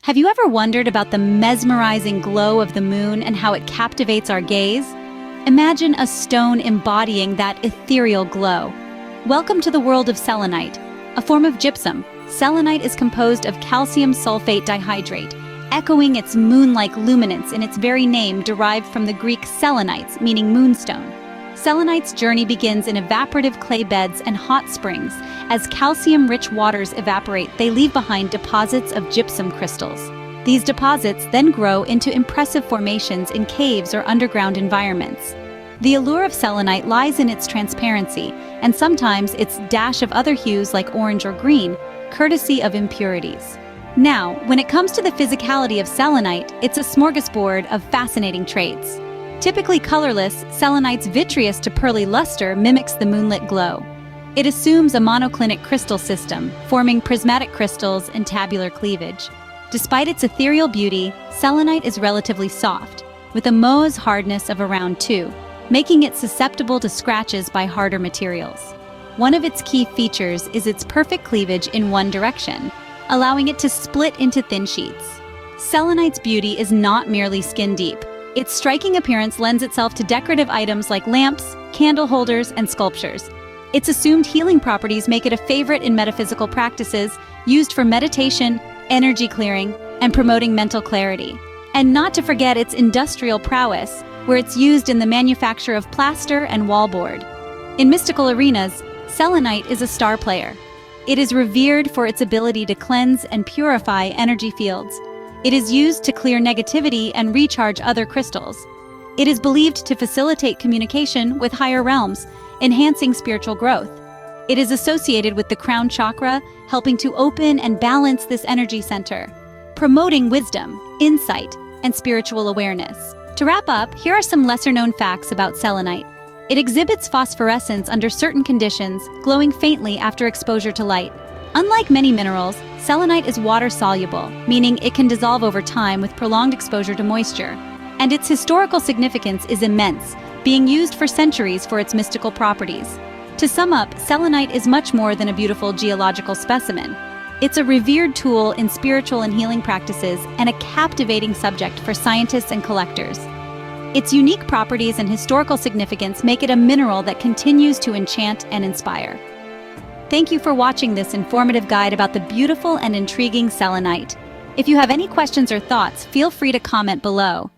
Have you ever wondered about the mesmerizing glow of the moon and how it captivates our gaze? Imagine a stone embodying that ethereal glow. Welcome to the world of selenite, a form of gypsum. Selenite is composed of calcium sulfate dihydrate, echoing its moon-like luminance in its very name derived from the Greek selenites, meaning moonstone. Selenite's journey begins in evaporative clay beds and hot springs. As calcium-rich waters evaporate, they leave behind deposits of gypsum crystals. These deposits then grow into impressive formations in caves or underground environments. The allure of selenite lies in its transparency, and sometimes its dash of other hues like orange or green, courtesy of impurities. Now, when it comes to the physicality of selenite, it's a smorgasbord of fascinating traits. Typically colorless, selenite's vitreous to pearly luster mimics the moonlit glow. It assumes a monoclinic crystal system, forming prismatic crystals and tabular cleavage. Despite its ethereal beauty, selenite is relatively soft, with a Mohs hardness of around 2, making it susceptible to scratches by harder materials. One of its key features is its perfect cleavage in one direction, allowing it to split into thin sheets. Selenite's beauty is not merely skin deep. Its striking appearance lends itself to decorative items like lamps, candle holders, and sculptures. Its assumed healing properties make it a favorite in metaphysical practices, used for meditation, energy clearing, and promoting mental clarity. And not to forget its industrial prowess, where it's used in the manufacture of plaster and wallboard. In mystical arenas, selenite is a star player. It is revered for its ability to cleanse and purify energy fields. It is used to clear negativity and recharge other crystals. It is believed to facilitate communication with higher realms, enhancing spiritual growth. It is associated with the crown chakra, helping to open and balance this energy center, promoting wisdom, insight, and spiritual awareness. To wrap up, here are some lesser-known facts about selenite. It exhibits phosphorescence under certain conditions, glowing faintly after exposure to light. Unlike many minerals, selenite is water-soluble, meaning it can dissolve over time with prolonged exposure to moisture. And its historical significance is immense, being used for centuries for its mystical properties. To sum up, selenite is much more than a beautiful geological specimen. It's a revered tool in spiritual and healing practices and a captivating subject for scientists and collectors. Its unique properties and historical significance make it a mineral that continues to enchant and inspire. Thank you for watching this informative guide about the beautiful and intriguing selenite. If you have any questions or thoughts, feel free to comment below.